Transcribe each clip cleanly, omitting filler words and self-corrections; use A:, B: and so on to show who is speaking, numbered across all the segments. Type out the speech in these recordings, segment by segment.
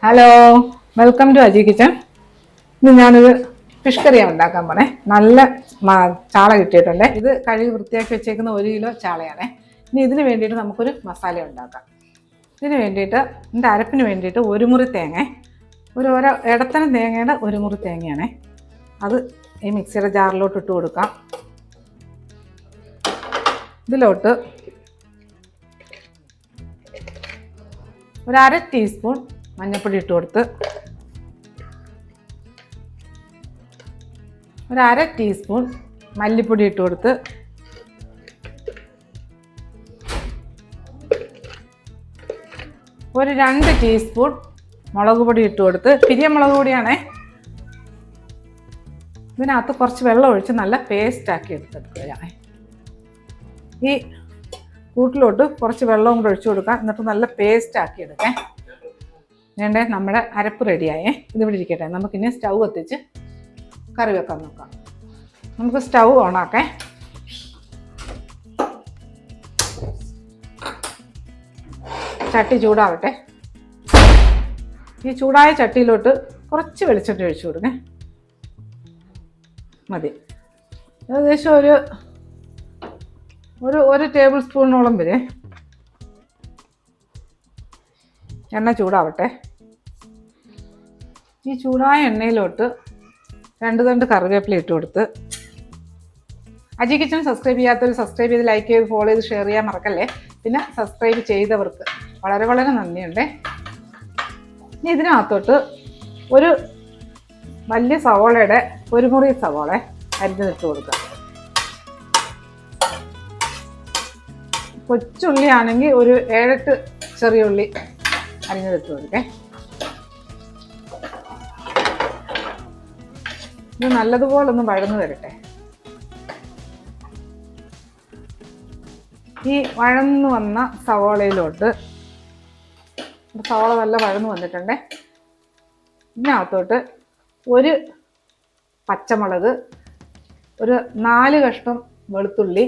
A: Hello, welcome to Aji kitchen. ഇന്ന് ഞാനൊരു fish കറിയാണ് ഉണ്ടാക്കാൻ പോണേ. നല്ല ചാള കിട്ടിയിട്ടുണ്ട്. ഇത് കഴുകി വൃത്തിയാക്കി വെച്ചേക്കുന്ന 1 കിലോ ചാളയാണേ. ഇനി ഇതിന് വേണ്ടിയിട്ട് നമുക്കൊരു മസാല ഉണ്ടാക്കാം. ഇതിന് വേണ്ടിയിട്ട് ഇതിൻ്റെ അരപ്പിന് വേണ്ടിയിട്ട് 1 മുറി തേങ്ങ, ഒരു ഇടത്തരം തേങ്ങയുടെ 1 മുറി തേങ്ങയാണേ. അത് ഈ മിക്സിയുടെ ജാറിലോട്ട് ഇട്ട് കൊടുക്കാം. ഇതിലോട്ട് ഒരു 1/2 ടീസ്പൂൺ മഞ്ഞൾപ്പൊടി ഇട്ട് കൊടുത്ത്, ഒരു 1/2 ടീസ്പൂൺ മല്ലിപ്പൊടി ഇട്ട് കൊടുത്ത്, ഒരു 2 ടീസ്പൂൺ മുളക് പൊടി ഇട്ട് കൊടുത്ത്, പിരിയമുളക് പൊടിയാണേ. ഇതിനകത്ത് കുറച്ച് വെള്ളം ഒഴിച്ച് നല്ല പേസ്റ്റാക്കി എടുത്തെടുക്കുകയാണ്. ഈ കൂട്ടിലോട്ട് കുറച്ച് വെള്ളവും കൂടെ ഒഴിച്ചു കൊടുക്കാം. എന്നിട്ട് നല്ല പേസ്റ്റാക്കി എടുക്കാം. വേണ്ടേ, നമ്മുടെ അരപ്പ് റെഡിയായേ. ഇതിവിടെ ഇരിക്കട്ടെ. നമുക്കിനി സ്റ്റൗ കത്തിച്ച് കറി വെക്കാൻ നോക്കാം. നമുക്ക് സ്റ്റൗ ഓണാക്കേ. ചട്ടി ചൂടാവട്ടെ. ഈ ചൂടായ ചട്ടിയിലോട്ട് കുറച്ച് വെളിച്ചെണ്ണ ഒഴിച്ചു കൊടുക്കേ. മതി. ഏകദേശം ഒരു ടേബിൾ സ്പൂണോളം വരെ എണ്ണ ചൂടാവട്ടെ. ഈ ചൂടായ എണ്ണയിലോട്ട് 2 തണ്ട് കറിവേപ്പില ഇട്ട് കൊടുത്ത്, അജി കിച്ചൺ സബ്സ്ക്രൈബ് ചെയ്യാത്തവർ സബ്സ്ക്രൈബ് ചെയ്ത് ലൈക്ക് ചെയ്ത് ഫോളോ ചെയ്ത് ഷെയർ ചെയ്യാൻ മറക്കല്ലേ. പിന്നെ സബ്സ്ക്രൈബ് ചെയ്തവർക്ക് വളരെ വളരെ നന്ദിയുണ്ട്. ഇനി ഇതിനകത്തോട്ട് ഒരു വലിയ സവോളയുടെ 1 മുറി സവോള അരിഞ്ഞിട്ട് കൊടുക്കുക. കൊച്ചുള്ളി ആണെങ്കിൽ ഒരു 7-8 ചെറിയ ഉള്ളി അരിഞ്ഞെടുത്ത് കൊടുക്കേ. ഇത് നല്ലതുപോലെ ഒന്ന് വഴന്നു വരട്ടെ. ഈ വഴന്നു വന്ന സവോളയിലോട്ട്, സവോള നല്ല വഴന്നു വന്നിട്ടുണ്ടേ. ഇതിനകത്തോട്ട് ഒരു പച്ചമുളക്, ഒരു 4 കഷ്ണം വെളുത്തുള്ളി,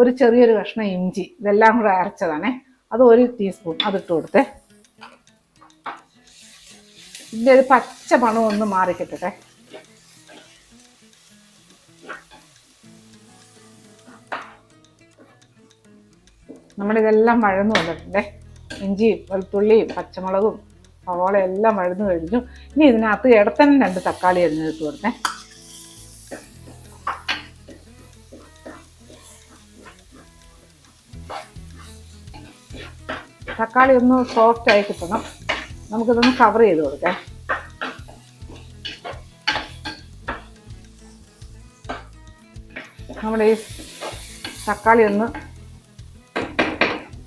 A: ഒരു ചെറിയൊരു കഷ്ണം ഇഞ്ചി, ഇതെല്ലാം കൂടെ അരച്ചതാണേ. അത് 1 ടീസ്പൂൺ അതിട്ട് കൊടുത്തേ. ഇതിൻ്റെ ഒരു പച്ച മണം ഒന്ന് മാറിക്കിട്ടട്ടെ. നമ്മളിതെല്ലാം വഴന്നു വന്നിട്ടുണ്ടേ. ഇഞ്ചിയും വെളുത്തുള്ളിയും പച്ചമുളകും സവോള എല്ലാം വഴന്നു കഴിഞ്ഞു. ഇനി ഇതിനകത്ത് ഇടത്തന്നെ 2 തക്കാളി അരിഞ്ഞെടുത്ത് കൊടുത്തേ. തക്കാളി ഒന്ന് സോഫ്റ്റ് ആയി കിട്ടണം. നമുക്കിതൊന്ന് കവർ ചെയ്ത് കൊടുക്കാം. നമ്മുടെ ഈ തക്കാളി ഒന്ന്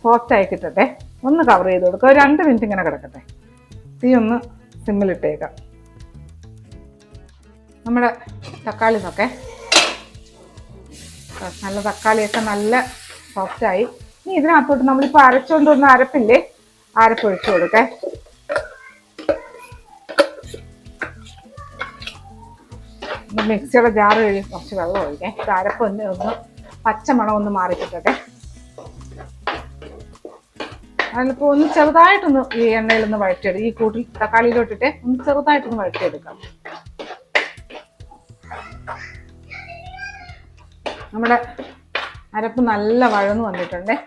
A: സോഫ്റ്റ് ആയി കിട്ടട്ടെ. ഒന്ന് കവർ ചെയ്ത് കൊടുക്കുക. ഒരു 2 മിനിറ്റ് ഇങ്ങനെ കിടക്കട്ടെ. തീ ഒന്ന് സിമ്മിലിട്ടേക്കാം. നമ്മുടെ തക്കാളി നോക്കെ നല്ല തക്കാളിയൊക്കെ നല്ല സോഫ്റ്റായി. ഇനി ഇതിനകത്തോട്ട് നമ്മളിപ്പോൾ അരച്ചുകൊണ്ട് വന്ന അരപ്പില്ലേ, അരപ്പൊഴിച്ചു കൊടുക്കേ. മിക്സിയുടെ ജാറ് കഴിയും കുറച്ച് വെള്ളം ഒഴിക്കേ. അരപ്പ് ഒന്ന് പച്ചമണം ഒന്ന് മാറിക്കിട്ടട്ടെ. അതിലിപ്പോൾ ഒന്ന് ചെറുതായിട്ടൊന്ന് ഈ എണ്ണയിലൊന്ന് വഴറ്റിയെടുക്കും. ഈ കൂട്ടിൽ തക്കാളിയിലോട്ടിട്ട് ഒന്ന് ചെറുതായിട്ടൊന്ന് വഴറ്റിയെടുക്കാം. നമ്മുടെ അരപ്പ് നല്ല വഴന്നു വന്നിട്ടുണ്ടേ.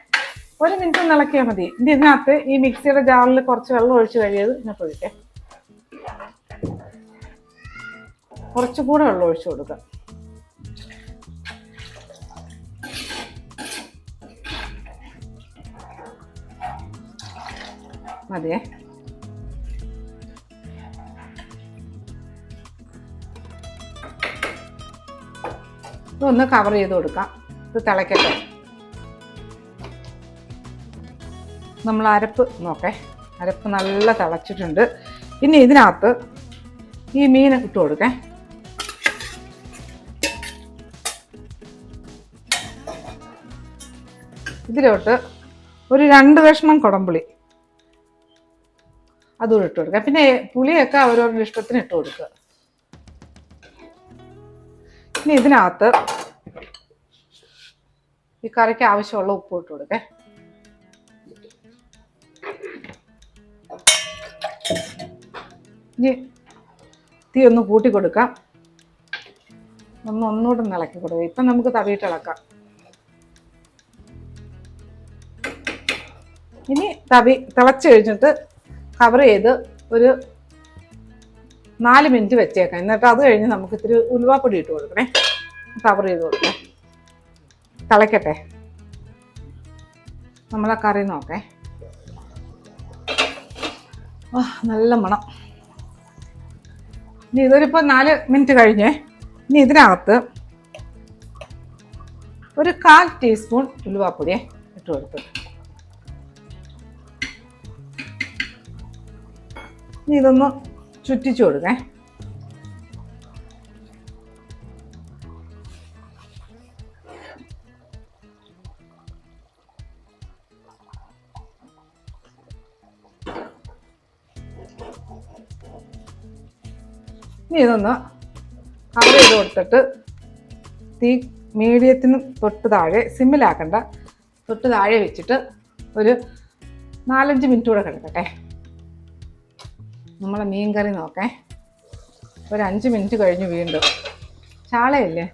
A: 1 മിനിറ്റ് ഒന്ന് ഇളക്കിയാൽ മതി. ഇതിനകത്ത് ഈ മിക്സിയുടെ ജാറിൽ കുറച്ച് വെള്ളം ഒഴിച്ച് കഴിയത് ഇതിനകത്ത് ഒഴിക്കേ. കുറച്ചുകൂടെ വെള്ളം ഒഴിച്ചു കൊടുക്കുക. മതിയേ. ഇതൊന്ന് കവർ ചെയ്ത് കൊടുക്കാം. ഇത് തിളക്കട്ടെ. നമ്മൾ അരപ്പ് നോക്കേ. അരപ്പ് നല്ല തിളച്ചിട്ടുണ്ട്. ഇനി ഇതിനകത്ത് ഈ മീൻ ഇട്ട് കൊടുക്കേ. ഇതിലോട്ട് ഒരു 2 കഷ്ണം കുടംപുളി അതും ഇട്ട് കൊടുക്കുക. പിന്നെ പുളിയൊക്കെ അവരവരുടെ ഇഷ്ടത്തിന് ഇട്ട് കൊടുക്കുക. ഇനി ഇതിനകത്ത് ഈ കറിക്ക് ആവശ്യമുള്ള ഉപ്പ് ഇട്ട് കൊടുക്കേ. ഇനി തീ ഒന്ന് കൂട്ടി കൊടുക്കാം, ഒന്നുകൂടെ ഒന്ന് ഇളക്കി കൊടുക്കുക. ഇപ്പം നമുക്ക് തവിയിട്ട് ഇളക്കാം. ഇനി തവി തിളച്ച് കഴിഞ്ഞിട്ട് കവർ ചെയ്ത് ഒരു 4 മിനിറ്റ് വെച്ചേക്കാം. എന്നിട്ട് അത് കഴിഞ്ഞ് നമുക്ക് ഇത്തിരി ഉലുവാപ്പൊടി ഇട്ട് കൊടുക്കണേ. കവർ ചെയ്ത് കൊടുക്കേ, തിളയ്ക്കട്ടെ. നമ്മളെ കറി നോക്കേ. നല്ല മണം. ഇനി ഇതൊരിപ്പോൾ 4 മിനിറ്റ് കഴിഞ്ഞേ. ഇനി ഇതിനകത്ത് ഒരു 1/4 ടീസ്പൂൺ ഉലുവാപ്പൊടിയെ ഇട്ട് കൊടുത്തു. ഇനി ഇതൊന്ന് ചുറ്റിച്ചു കൊടുക്കേ. ഇനി ഇതൊന്ന് കവർ ചെയ്ത് കൊടുത്തിട്ട് തീ മീഡിയത്തിന് തൊട്ട് താഴെ, സിമ്മിലാക്കണ്ട, തൊട്ട് താഴെ വെച്ചിട്ട് ഒരു 4-5 മിനിറ്റ് കൂടെ കിടക്കട്ടെ. നമ്മളെ മീൻ കറി നോക്കേ. ഒരു 5 മിനിറ്റ് കഴിഞ്ഞ് വീണ്ടും ചാളയല്ലേ,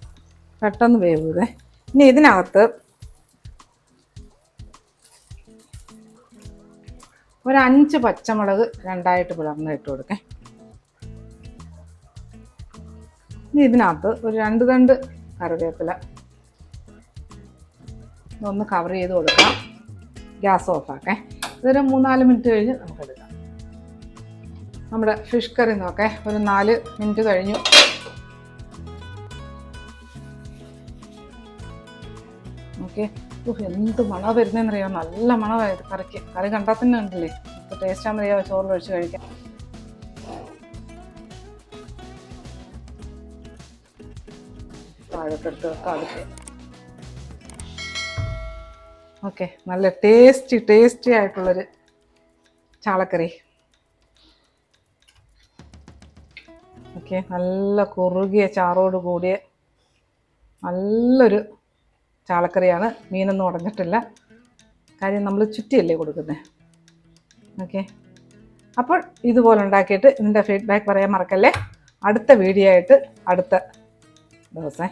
A: പെട്ടെന്ന് വേവൂതേ. ഇനി ഇതിനകത്ത് ഒരു 5 പച്ചമുളക് 2ആയിട്ട് പിളർന്ന് ഇട്ട് കൊടുക്കേ. ഇനി ഇതിനകത്ത് ഒരു 2 തണ്ട് കറിവേപ്പില ഒന്ന് കവർ ചെയ്ത് കൊടുക്കാം. ഗ്യാസ് ഓഫാക്കേ. ഇതൊരു 3-4 മിനിറ്റ് കഴിഞ്ഞ് നമുക്കെടുക്കാം. നമ്മുടെ ഫിഷ് കറി നോക്കേ. ഒരു 4 മിനിറ്റ് കഴിഞ്ഞു. ഓക്കെ. എന്ത് മണം വരുന്നതെന്നറിയാമോ? നല്ല മണമായത് കറിക്ക്. കറി കണ്ടാൽ തന്നെ ഉണ്ടല്ലേ, ഇപ്പോൾ ടേസ്റ്റ് ആകുമ്പോൾ ചോറിലൊഴിച്ച് കഴിക്കാം. താഴോട്ട് എടുത്ത് വെക്കാം അടുത്ത്. ഓക്കെ, നല്ല ടേസ്റ്റി ആയിട്ടുള്ളൊരു ചാളക്കറി. ഓക്കെ, നല്ല കുറുകിയ ചാറോട് കൂടിയ നല്ലൊരു ചാളക്കറിയാണ്. മീനൊന്നും ഉടഞ്ഞിട്ടില്ല, കാര്യം നമ്മൾ ചുറ്റിയല്ലേ കൊടുക്കുന്നത്. ഓക്കെ, അപ്പോൾ ഇതുപോലെ ഉണ്ടാക്കിയിട്ട് ഇതിൻ്റെ ഫീഡ്ബാക്ക് പറയാൻ മറക്കല്ലേ. അടുത്ത വീഡിയോ ആയിട്ട് അടുത്ത ദിവസം